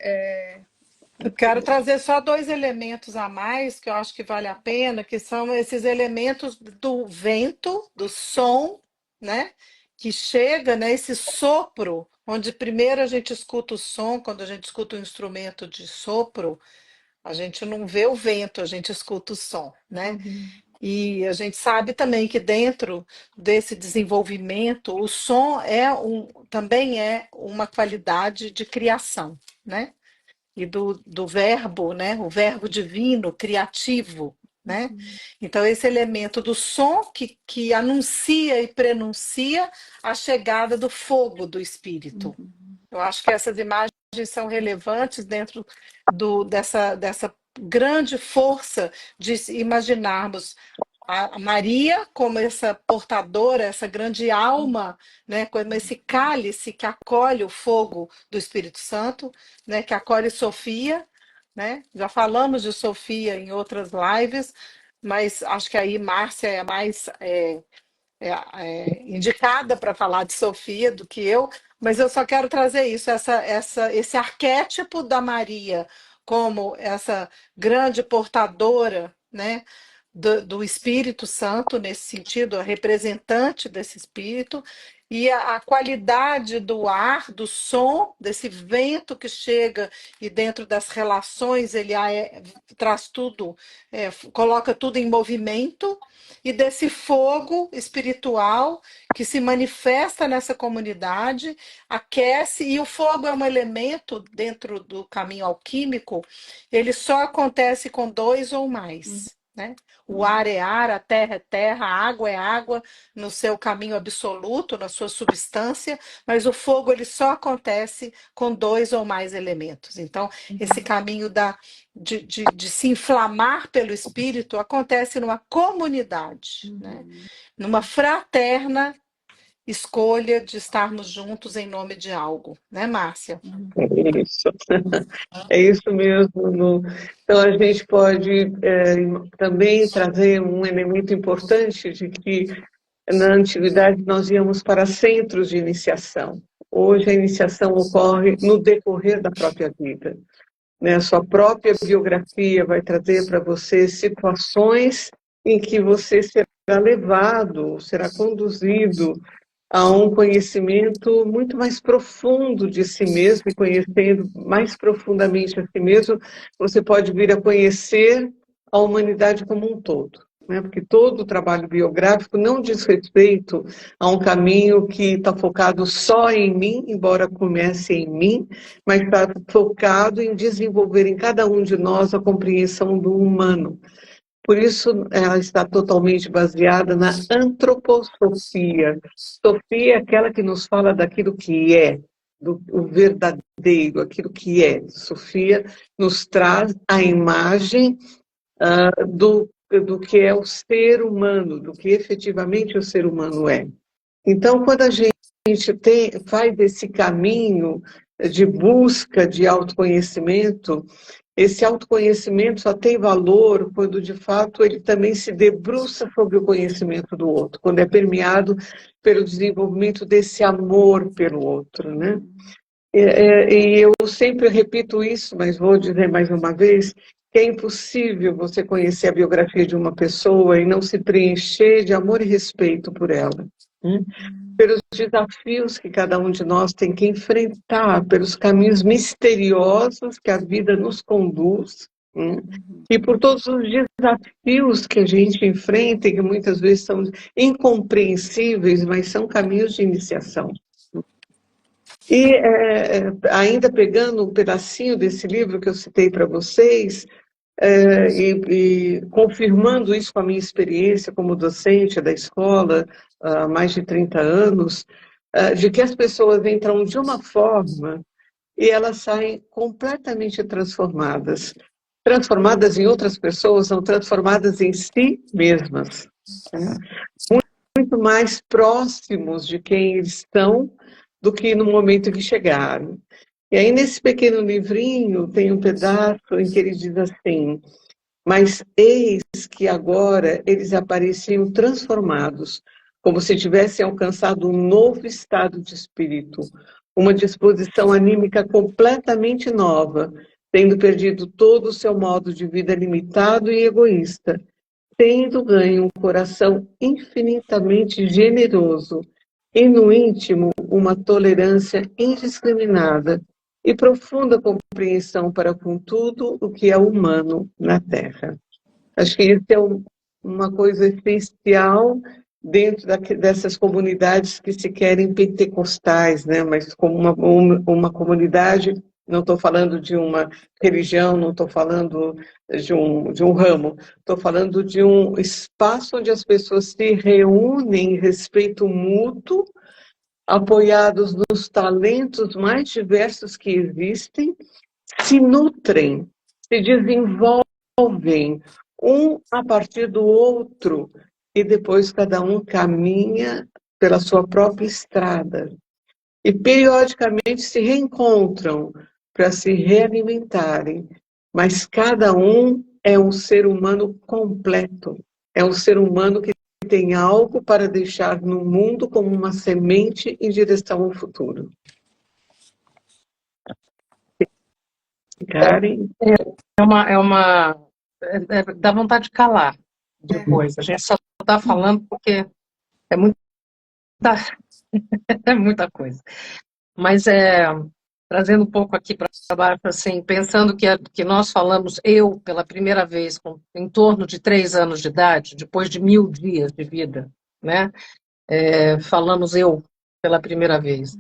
Eu quero trazer só 2 elementos a mais que eu acho que vale a pena, que são esses elementos do vento, do som, né? Que chega, né? Esse sopro, onde primeiro a gente escuta o som, quando a gente escuta um instrumento de sopro, a gente não vê o vento, a gente escuta o som, né? E a gente sabe também que dentro desse desenvolvimento, o som também é uma qualidade de criação, né? E do verbo, né? O verbo divino, criativo, né? Então, esse elemento do som que anuncia e prenuncia a chegada do fogo do Espírito. Eu acho que essas imagens são relevantes dentro dessa grande força de imaginarmos a Maria como essa portadora, essa grande alma, né, como esse cálice que acolhe o fogo do Espírito Santo, né, que acolhe Sofia, né? Já falamos de Sofia em outras lives, mas acho que aí Márcia é mais indicada para falar de Sofia do que eu, mas eu só quero trazer isso, esse arquétipo da Maria como essa grande portadora, né, do Espírito Santo, nesse sentido, a representante desse Espírito, e a qualidade do ar, do som, desse vento que chega e dentro das relações ele traz tudo, coloca tudo em movimento, e desse fogo espiritual que se manifesta nessa comunidade, aquece, e o fogo é um elemento dentro do caminho alquímico, ele só acontece com 2 ou mais, né? O ar é ar, a terra é terra, a água é água no seu caminho absoluto, na sua substância, mas o fogo ele só acontece com 2 ou mais elementos. Então, esse caminho de se inflamar pelo Espírito acontece numa comunidade, né? Numa fraterna escolha de estarmos juntos em nome de algo, né, Márcia? É isso. É isso mesmo. Então, a gente pode também trazer um elemento importante de que na antiguidade nós íamos para centros de iniciação. Hoje a iniciação ocorre no decorrer da própria vida, né? A sua própria biografia vai trazer para você situações em que você será levado, será conduzido a um conhecimento muito mais profundo de si mesmo, e conhecendo mais profundamente a si mesmo, você pode vir a conhecer a humanidade como um todo, né? Porque todo o trabalho biográfico não diz respeito a um caminho que está focado só em mim, embora comece em mim, mas está focado em desenvolver em cada um de nós a compreensão do humano. Por isso, ela está totalmente baseada na antroposofia. Sofia é aquela que nos fala daquilo que é, o verdadeiro, aquilo que é. Sofia nos traz a imagem do que é o ser humano, do que efetivamente o ser humano é. Então, quando a gente faz esse caminho de busca de autoconhecimento, esse autoconhecimento só tem valor quando, de fato, ele também se debruça sobre o conhecimento do outro, quando é permeado pelo desenvolvimento desse amor pelo outro, né? E eu sempre repito isso, mas vou dizer mais uma vez, que é impossível você conhecer a biografia de uma pessoa e não se preencher de amor e respeito por ela, né? Pelos desafios que cada um de nós tem que enfrentar, pelos caminhos misteriosos que a vida nos conduz, né? E por todos os desafios que a gente enfrenta e que muitas vezes são incompreensíveis, mas são caminhos de iniciação. E ainda pegando um pedacinho desse livro que eu citei para vocês, e confirmando isso com a minha experiência como docente da escola há mais de 30 anos, de que as pessoas entram de uma forma e elas saem completamente transformadas. transformadas em outras pessoas, são transformadas em si mesmas, né? Muito mais próximos de quem eles são do que no momento que chegaram. E aí, nesse pequeno livrinho, tem um pedaço em que ele diz assim: mas eis que agora eles apareciam transformados, como se tivessem alcançado um novo estado de espírito, uma disposição anímica completamente nova, tendo perdido todo o seu modo de vida limitado e egoísta, tendo ganho um coração infinitamente generoso e, no íntimo, uma tolerância indiscriminada e profunda compreensão para com tudo o que é humano na Terra. Acho que isso é uma coisa essencial dentro dessas comunidades que se querem pentecostais, né? Mas como uma comunidade, não estou falando de uma religião, não estou falando de um ramo, estou falando de um espaço onde as pessoas se reúnem em respeito mútuo, apoiados nos talentos mais diversos que existem, se nutrem, se desenvolvem um a partir do outro e depois cada um caminha pela sua própria estrada. E periodicamente se reencontram para se realimentarem, mas cada um é um ser humano completo, é um ser humano que tem algo para deixar no mundo como uma semente em direção ao futuro. Karen? Dá vontade de calar depois. A gente só está falando porque é muita, é muita coisa. Mas trazendo um pouco aqui para baixo, assim, pensando que nós falamos eu pela primeira vez em torno de 3 anos de idade, depois de 1000 dias de vida, né? Falamos eu pela primeira vez.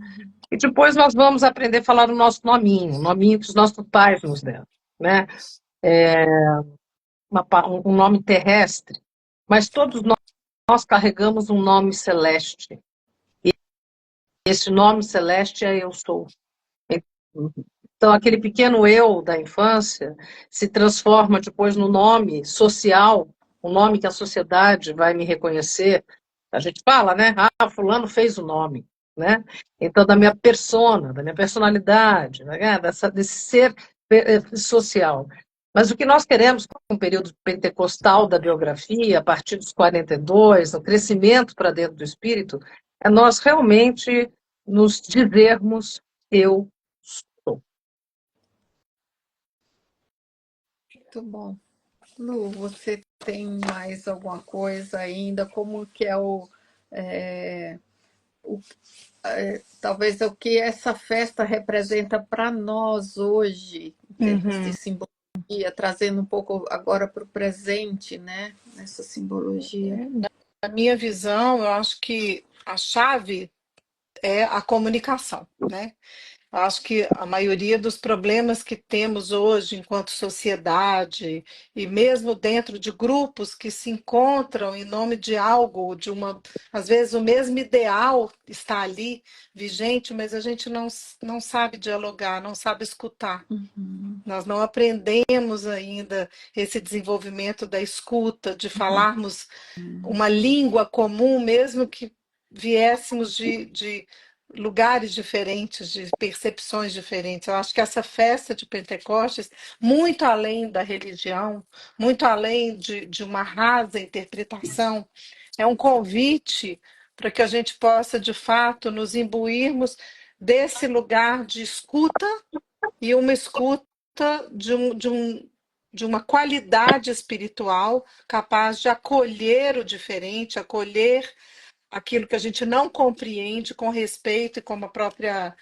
E depois nós vamos aprender a falar o nosso nominho, o nominho que os nossos pais nos deram, né? Um nome terrestre, mas todos nós carregamos um nome celeste. E esse nome celeste é eu sou. Então, aquele pequeno eu da infância se transforma depois no nome social, o nome que a sociedade vai me reconhecer. A gente fala, né? Ah, fulano fez o nome, né? Então, da minha persona, da minha personalidade, né? Desse ser social. Mas o que nós queremos com o período pentecostal da biografia, a partir dos 42, o crescimento para dentro do espírito, é nós realmente nos dizermos eu sou. Muito bom. Lu, você tem mais alguma coisa ainda? Como que é talvez o que essa festa representa para nós hoje, em termos de simbologia, trazendo um pouco agora para o presente, né? Essa simbologia. Na minha visão, eu acho que a chave é a comunicação, né? Eu acho que a maioria dos problemas que temos hoje enquanto sociedade e mesmo dentro de grupos que se encontram em nome de algo, às vezes o mesmo ideal está ali vigente, mas a gente não sabe dialogar, não sabe escutar. Nós não aprendemos ainda esse desenvolvimento da escuta, de falarmos uma língua comum, mesmo que viéssemos de lugares diferentes, de percepções diferentes. Eu acho que essa festa de Pentecostes, muito além da religião, muito além de uma rasa interpretação, é um convite para que a gente possa, de fato, nos imbuirmos desse lugar de escuta e uma escuta de uma qualidade espiritual capaz de acolher o diferente, acolher aquilo que a gente não compreende com respeito, e como a própria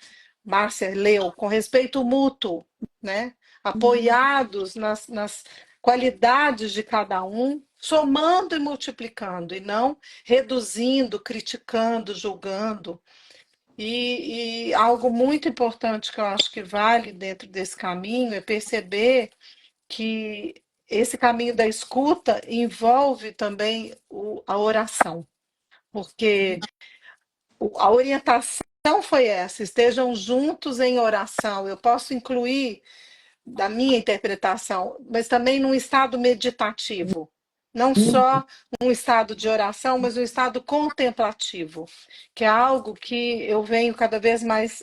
Márcia leu, com respeito mútuo, né? Apoiados nas qualidades de cada um, somando e multiplicando, e não reduzindo, criticando, julgando. E algo muito importante que eu acho que vale dentro desse caminho é perceber que esse caminho da escuta envolve também a oração, porque a orientação foi essa: estejam juntos em oração. Eu posso incluir da minha interpretação, mas também num estado meditativo. Não só um estado de oração, mas um estado contemplativo, que é algo que eu venho cada vez mais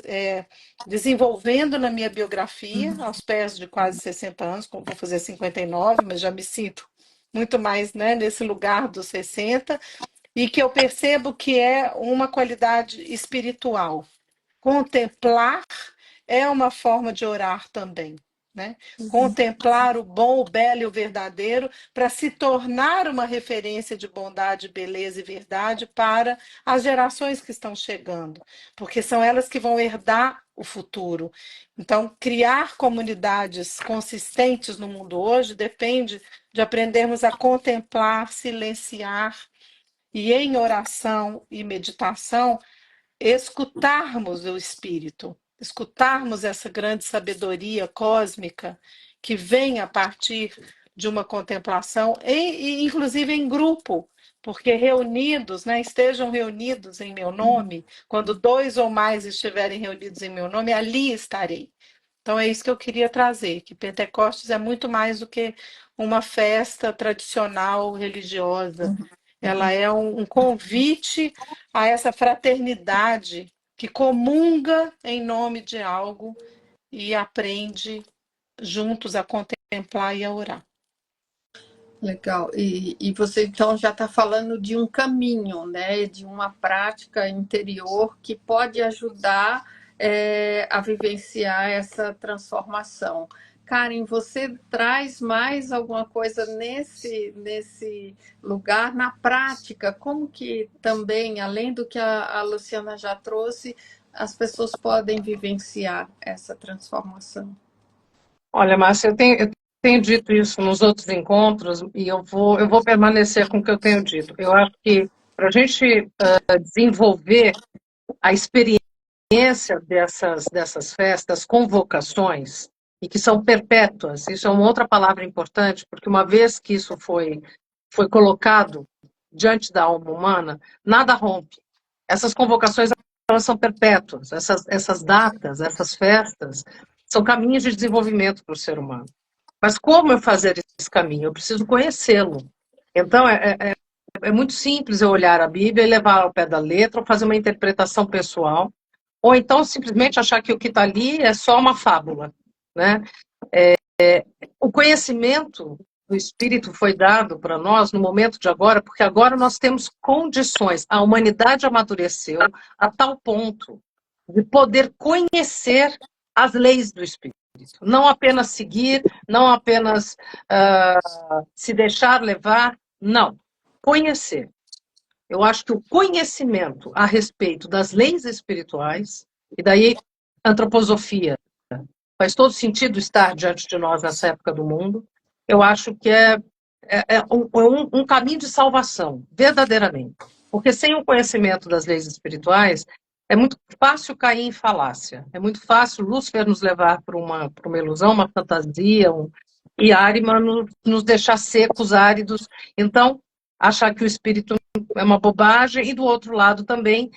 desenvolvendo na minha biografia, aos pés de quase 60 anos, como vou fazer 59, mas já me sinto muito mais, né, nesse lugar dos 60, e que eu percebo que é uma qualidade espiritual. Contemplar é uma forma de orar também, né? Contemplar o bom, o belo e o verdadeiro para se tornar uma referência de bondade, beleza e verdade para as gerações que estão chegando, porque são elas que vão herdar o futuro. Então, criar comunidades consistentes no mundo hoje depende de aprendermos a contemplar, silenciar e em oração e meditação escutarmos o Espírito, escutarmos essa grande sabedoria cósmica que vem a partir de uma contemplação, e inclusive em grupo, porque reunidos, né, estejam reunidos em meu nome, quando 2 ou mais estiverem reunidos em meu nome, ali estarei. Então é isso que eu queria trazer, que Pentecostes é muito mais do que uma festa tradicional religiosa. Ela é um convite a essa fraternidade que comunga em nome de algo e aprende juntos a contemplar e a orar. Legal. E você então já está falando de um caminho, né? De uma prática interior que pode ajudar a vivenciar essa transformação. Karen, você traz mais alguma coisa nesse lugar, na prática? Como que também, além do que a Luciana já trouxe, as pessoas podem vivenciar essa transformação? Olha, Márcia, eu tenho dito isso nos outros encontros e eu vou permanecer com o que eu tenho dito. Eu acho que para a gente desenvolver a experiência dessas festas, convocações, e que são perpétuas, isso é uma outra palavra importante, porque uma vez que isso foi colocado diante da alma humana, nada rompe. Essas convocações, elas são perpétuas, essas datas, essas festas, são caminhos de desenvolvimento para o ser humano. Mas como eu fazer esse caminho? Eu preciso conhecê-lo. Então, é muito simples eu olhar a Bíblia e levar ao pé da letra, ou fazer uma interpretação pessoal, ou então simplesmente achar que o que está ali é só uma fábula, né? O conhecimento do Espírito foi dado para nós no momento de agora, porque agora nós temos condições, a humanidade amadureceu a tal ponto de poder conhecer as leis do Espírito. Não apenas seguir, não apenas se deixar levar, não. Conhecer. Eu acho que o conhecimento a respeito das leis espirituais, e daí antroposofia, faz todo sentido estar diante de nós nessa época do mundo, eu acho que é um caminho de salvação, verdadeiramente. Porque sem o conhecimento das leis espirituais, é muito fácil cair em falácia, é muito fácil Lúcifer nos levar para uma ilusão, uma fantasia, e Ahriman nos deixar secos, áridos. Então, achar que o espírito é uma bobagem, e do outro lado também,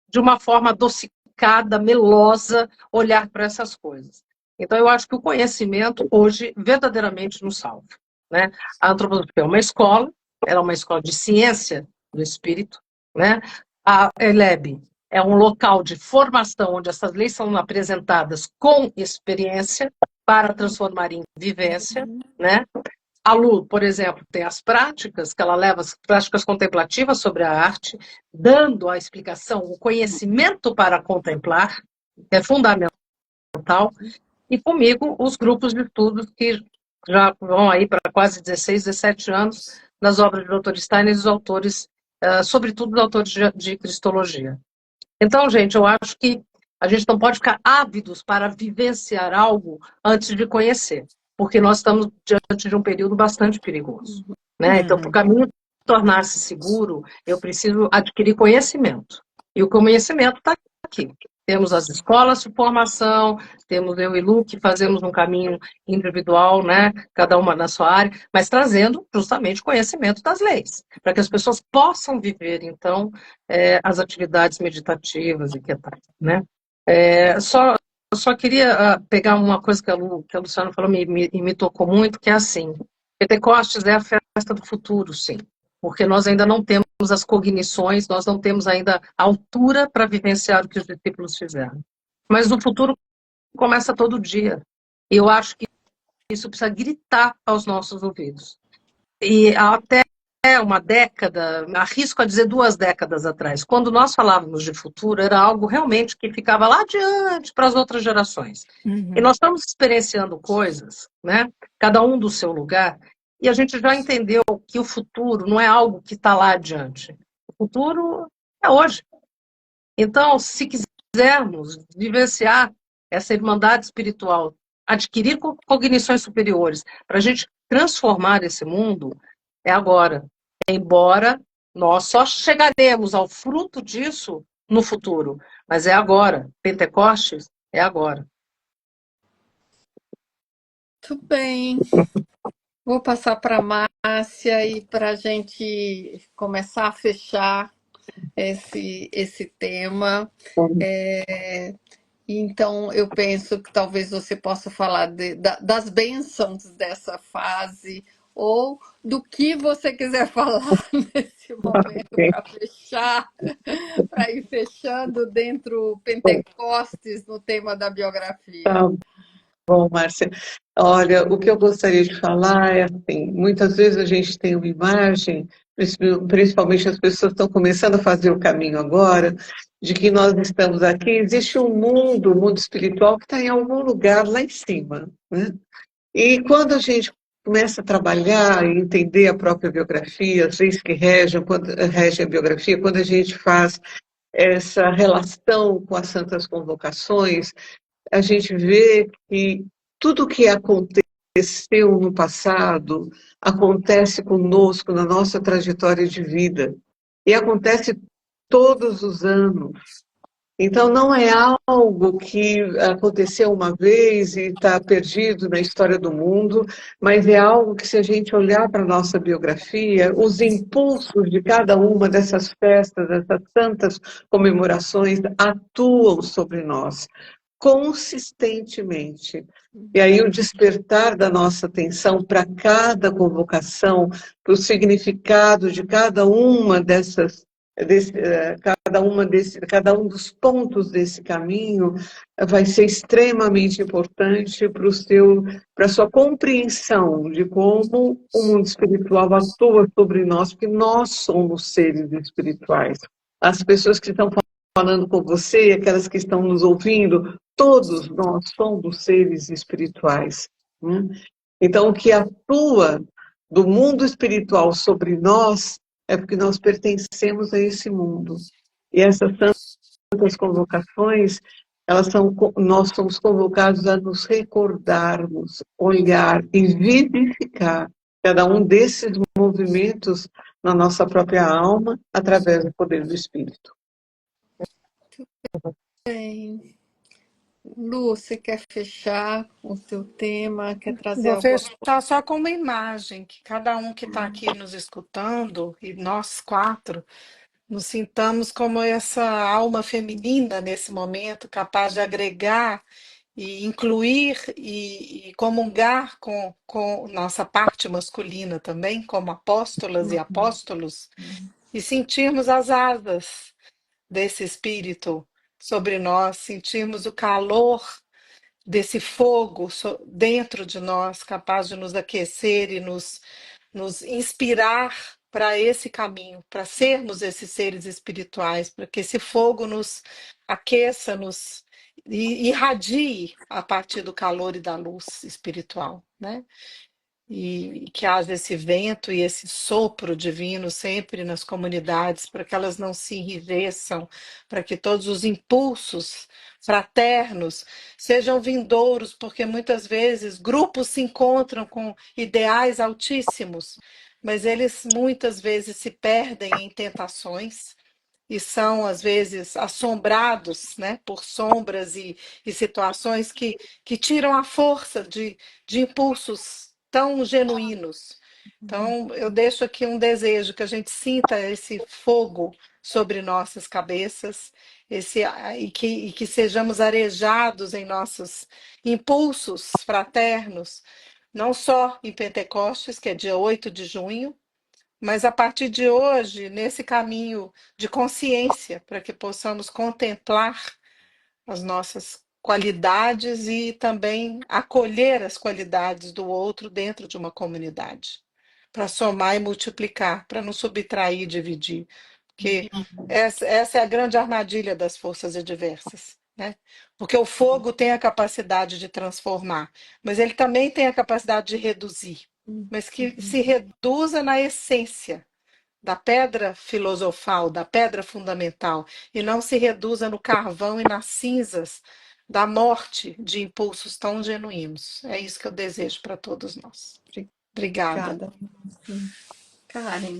de uma forma adocicada, melosa, olhar para essas coisas. Então, eu acho que o conhecimento hoje verdadeiramente nos salva, né? A antroposofia é uma escola, ela é uma escola de ciência do espírito, né? A ELEB é um local de formação onde essas leis são apresentadas com experiência para transformar em vivência, né? A Lu, por exemplo, tem as práticas, que ela leva as práticas contemplativas sobre a arte, dando a explicação, o conhecimento para contemplar, é fundamental. E comigo, os grupos de estudos que já vão aí para quase 16, 17 anos, nas obras de Dr. Steiner e os autores, sobretudo os autores de Cristologia. Então, gente, eu acho que a gente não pode ficar ávidos para vivenciar algo antes de conhecer, porque nós estamos diante de um período bastante perigoso, né? Então, para o caminho tornar-se seguro, eu preciso adquirir conhecimento. E o conhecimento está aqui. Temos as escolas de formação, temos eu e Lu, que fazemos um caminho individual, né? Cada uma na sua área, mas trazendo justamente conhecimento das leis, para que as pessoas possam viver, então, as atividades meditativas e que tal, né? Só só queria pegar uma coisa que a Luciana falou, me tocou muito, que é assim, Pentecostes é a festa do futuro, sim, porque nós ainda não temos as cognições, nós não temos ainda a altura para vivenciar o que os discípulos fizeram. Mas o futuro começa todo dia. E eu acho que isso precisa gritar aos nossos ouvidos. E até uma década, arrisco a dizer 2 décadas atrás, quando nós falávamos de futuro, era algo realmente que ficava lá adiante para as outras gerações. E nós estamos experienciando coisas, né? Cada um do seu lugar, e a gente já entendeu que o futuro não é algo que está lá adiante. O futuro é hoje. Então, se quisermos vivenciar essa irmandade espiritual, adquirir cognições superiores, para a gente transformar esse mundo, é agora. Embora nós só chegaremos ao fruto disso no futuro, mas é agora. Pentecostes é agora. Muito bem. Vou passar para a Márcia e para a gente começar a fechar esse tema. Então, eu penso que talvez você possa falar das bênçãos dessa fase, ou do que você quiser falar nesse momento para fechar, para ir fechando dentro Pentecostes no tema da biografia. Tá bom, Márcia. Olha, o que eu gostaria de falar é assim, muitas vezes a gente tem uma imagem, principalmente as pessoas estão começando a fazer o caminho agora, de que nós estamos aqui, existe um mundo espiritual que está em algum lugar lá em cima, né? E quando a gente começa a trabalhar e entender a própria biografia, as leis que regem a biografia, quando a gente faz essa relação com as santas convocações, a gente vê que tudo que aconteceu no passado acontece conosco na nossa trajetória de vida. E acontece todos os anos. Então, não é algo que aconteceu uma vez e está perdido na história do mundo, mas é algo que, se a gente olhar para a nossa biografia, os impulsos de cada uma dessas festas, dessas tantas comemorações, atuam sobre nós consistentemente. E aí o despertar da nossa atenção para cada convocação, para o significado de cada uma cada um dos pontos desse caminho vai ser extremamente importante para a sua compreensão de como o mundo espiritual atua sobre nós, porque nós somos seres espirituais. As pessoas que estão falando com você, aquelas que estão nos ouvindo, todos nós somos seres espirituais, né? Então, o que atua do mundo espiritual sobre nós é porque nós pertencemos a esse mundo. E essas tantas convocações, nós somos convocados a nos recordarmos, olhar e vivificar cada um desses movimentos na nossa própria alma, através do poder do Espírito. Bem, Lu, você quer fechar o seu tema? Quer trazer Vou alguma fechar só com uma imagem, que cada um que está aqui nos escutando, e nós 4, nos sintamos como essa alma feminina nesse momento, capaz de agregar e incluir e comungar com nossa parte masculina também, como apóstolas e apóstolos, e sentirmos as asas desse espírito sobre nós, sentirmos o calor desse fogo dentro de nós, capaz de nos aquecer e nos inspirar para esse caminho, para sermos esses seres espirituais, para que esse fogo nos aqueça, nos irradie a partir do calor e da luz espiritual, né? E que haja esse vento e esse sopro divino sempre nas comunidades, para que elas não se enrijeçam, para que todos os impulsos fraternos sejam vindouros, porque muitas vezes grupos se encontram com ideais altíssimos, mas eles muitas vezes se perdem em tentações e são, às vezes, assombrados, né, por sombras e situações que tiram a força de impulsos tão genuínos. Então, eu deixo aqui um desejo que a gente sinta esse fogo sobre nossas cabeças, e que sejamos arejados em nossos impulsos fraternos, não só em Pentecostes, que é dia 8 de junho, mas a partir de hoje, nesse caminho de consciência, para que possamos contemplar as nossas qualidades e também acolher as qualidades do outro dentro de uma comunidade, para somar e multiplicar, para não subtrair e dividir, porque essa é a grande armadilha das forças adversas, né? Porque o fogo tem a capacidade de transformar, mas ele também tem a capacidade de reduzir, mas que se reduza na essência da pedra filosofal, da pedra fundamental, e não se reduza no carvão e nas cinzas da morte de impulsos tão genuínos. É isso que eu desejo para todos nós. Obrigada. Obrigada. Karen.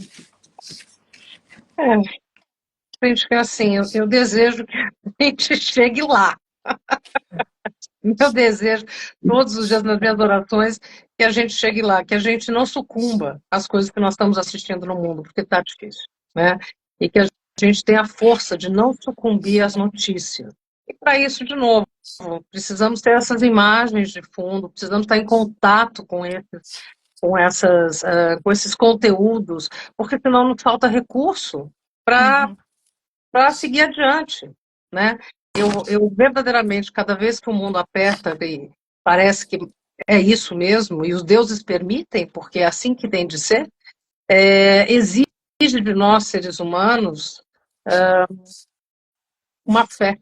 Gente, assim, eu desejo que a gente chegue lá. Meu desejo, todos os dias nas minhas orações, que a gente chegue lá, que a gente não sucumba às coisas que nós estamos assistindo no mundo, porque está difícil, né? E que a gente tenha a força de não sucumbir às notícias. E para isso, de novo, precisamos ter essas imagens de fundo, precisamos estar em contato com esses conteúdos, porque senão nos falta recurso para seguir adiante, né? Eu verdadeiramente, cada vez que o mundo aperta e parece que é isso mesmo, e os deuses permitem, porque é assim que tem de ser, exige de nós, seres humanos, uma fé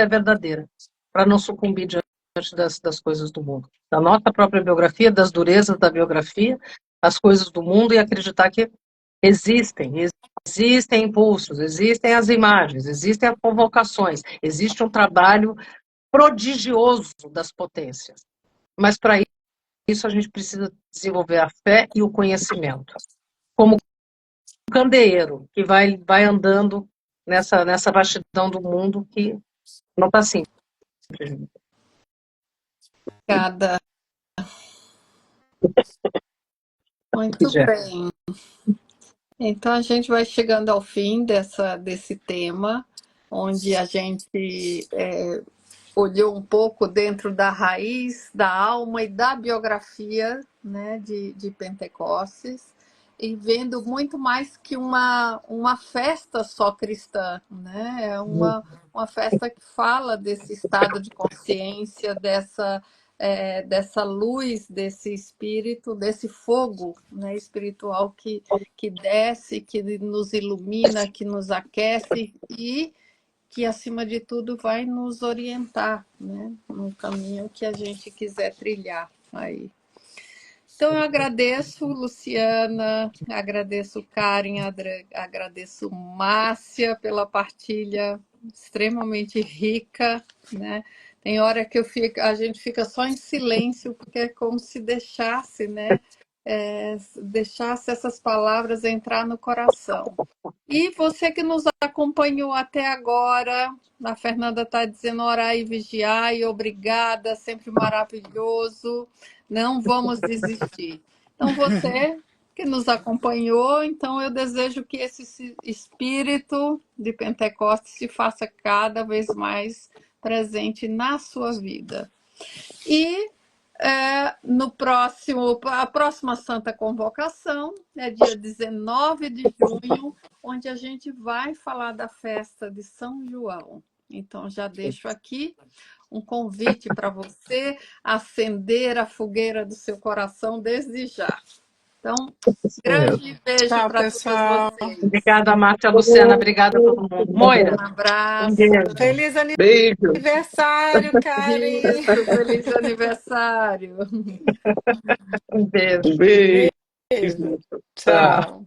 verdadeira, para não sucumbir diante das coisas do mundo, da nossa própria biografia, das durezas da biografia, as coisas do mundo, e acreditar que existem impulsos, existem as imagens, existem as convocações, existe um trabalho prodigioso das potências. Mas para isso a gente precisa desenvolver a fé e o conhecimento. Como um candeeiro que vai andando nessa vastidão do mundo que não está simples. Obrigada. Muito bem. Então a gente vai chegando ao fim desse tema, onde a gente olhou um pouco dentro da raiz, da alma e da biografia, né, de Pentecostes, e vendo muito mais que uma festa só cristã, né? É uma festa que fala desse estado de consciência, dessa luz, desse espírito, desse fogo, né, espiritual que desce, que nos ilumina, que nos aquece e que, acima de tudo, vai nos orientar, né, no caminho que a gente quiser trilhar aí. Então, eu agradeço, Luciana, agradeço Karen, agradeço Márcia pela partilha extremamente rica, né? Tem hora que a gente fica só em silêncio, porque é como se deixasse, né? Deixasse essas palavras entrar no coração. E você que nos acompanhou até agora, a Fernanda está dizendo orar e vigiar, e obrigada, sempre maravilhoso, não vamos desistir. Então, você que nos acompanhou, então eu desejo que esse espírito de Pentecostes se faça cada vez mais presente na sua vida. E a próxima Santa Convocação é dia 19 de junho, onde a gente vai falar da festa de São João. Então, já deixo aqui um convite para você acender a fogueira do seu coração desde já. Então, grande beijo para todos vocês. Obrigada, Márcia, Luciana, obrigada a todo mundo. Moira, um abraço. Feliz Beijo. aniversário, Karen! Isso, feliz aniversário. um beijo. Beijo. Beijo. Tchau.